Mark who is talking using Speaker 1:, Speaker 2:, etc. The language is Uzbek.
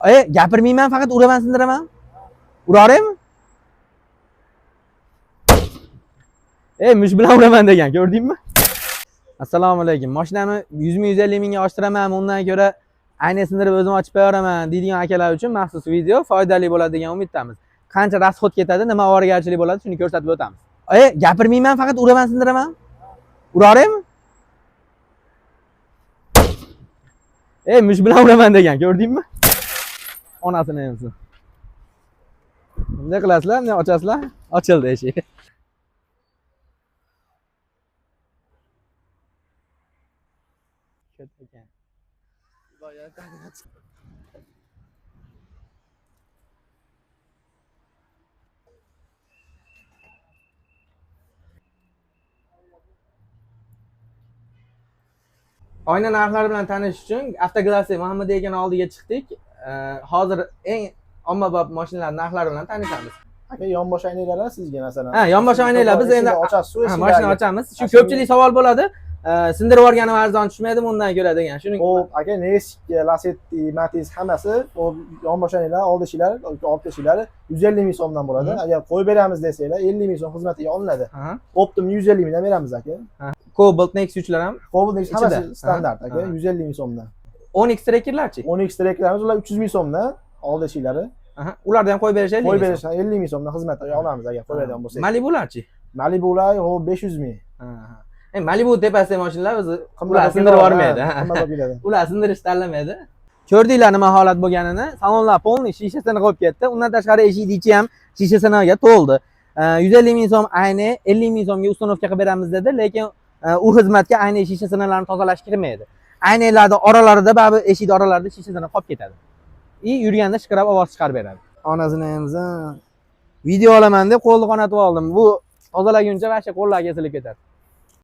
Speaker 1: Gapirmayman, faqat uraman, sindiraman. Uraveraymi? Mush bilan uraman degan, ko'rdingmi? Assalomu alaykum. Mashinani 100 ming 150 mingga oshtiraman, undan ko'ra ayni sindirib o'zim ochib beraman deydigan akalar uchun maxsus video foydali bo'ladi degan umiddamiz. Qancha rasxod ketadi, nima ovoragarchilik bo'ladi, shuni ko'rsatib o'tamiz. Gapirmayman, faqat uraman, sindiraman. Uraveraymi? Mush bilan uraman degan, ko'rdingmi? Onasini emsin. Bunday qilasizlar, bunday ochasizlar, ochildi eshik. Ekan. Oyna narxlari bilan tanishish uchun Avtoglassiya Muhammad akani oldiga chiqdik. Hozir eng ommabop mashinalar narxlari bilan tanishamiz.
Speaker 2: Aka yonbosh aynalar sizga masalan.
Speaker 1: Yonbosh aynalar biz endi
Speaker 2: ochasiz,
Speaker 1: mashina ochamiz. Shu ko'pchilik savol bo'ladi. Sindirib yuborganim arzon tushmaydimi undan ko'ra degan. Shuning
Speaker 2: aka Nexia, Lacetti, Matiz hammasi o yonbosh aynalar, old eshiklar, orqa eshiklar 150 ming so'mdan bo'ladi. Agar qo'yib beramiz desanglar 50 ming so'm xizmatiga olinadi. Optim 150 mingdan beramiz aka.
Speaker 1: Cobalt Nexus ular ham.
Speaker 2: Cobalt Nexus hammasi standart aka, 150 ming so'mdan.
Speaker 1: 10x Trekkerlarchi?
Speaker 2: 10x Trekkerlarimiz ular 300 ming so'mdan, old eshiklari.
Speaker 1: Ularni ham qo'yib berishadi.
Speaker 2: Qo'yib berishadi 50 ming so'mdan xizmatiga olamiz agar qo'yib beradigan bo'lsak.
Speaker 1: Malibularchi?
Speaker 2: Malibular 500 ming.
Speaker 1: Malibu tepasida mashinalar o'zi ular sindirib yubormaydi. Ular sindirishni tanlamaydi. Ko'rdinglar nima holat bo'lganini? Salonlar polniy shishasini qo'yib ketdi. Undan tashqari eshik ichi ham shishasiniga to'ldi. 150 ming so'm ayni 50 ming so'mga ustanovka qilib beramiz dedi, lekin u xizmatga ayni shisha sinalarni tozalash kirmaydi. Aynalarda oralarida ba'zi eshik oralarida shisha sina qolib ketadi. Yurganda shiqirab ovoz chiqarib beradi. Onasini ham video olaman deb qo'lni qonatib oldim. Bu tozalaguncha vaqti qo'llar kesilib ketadi.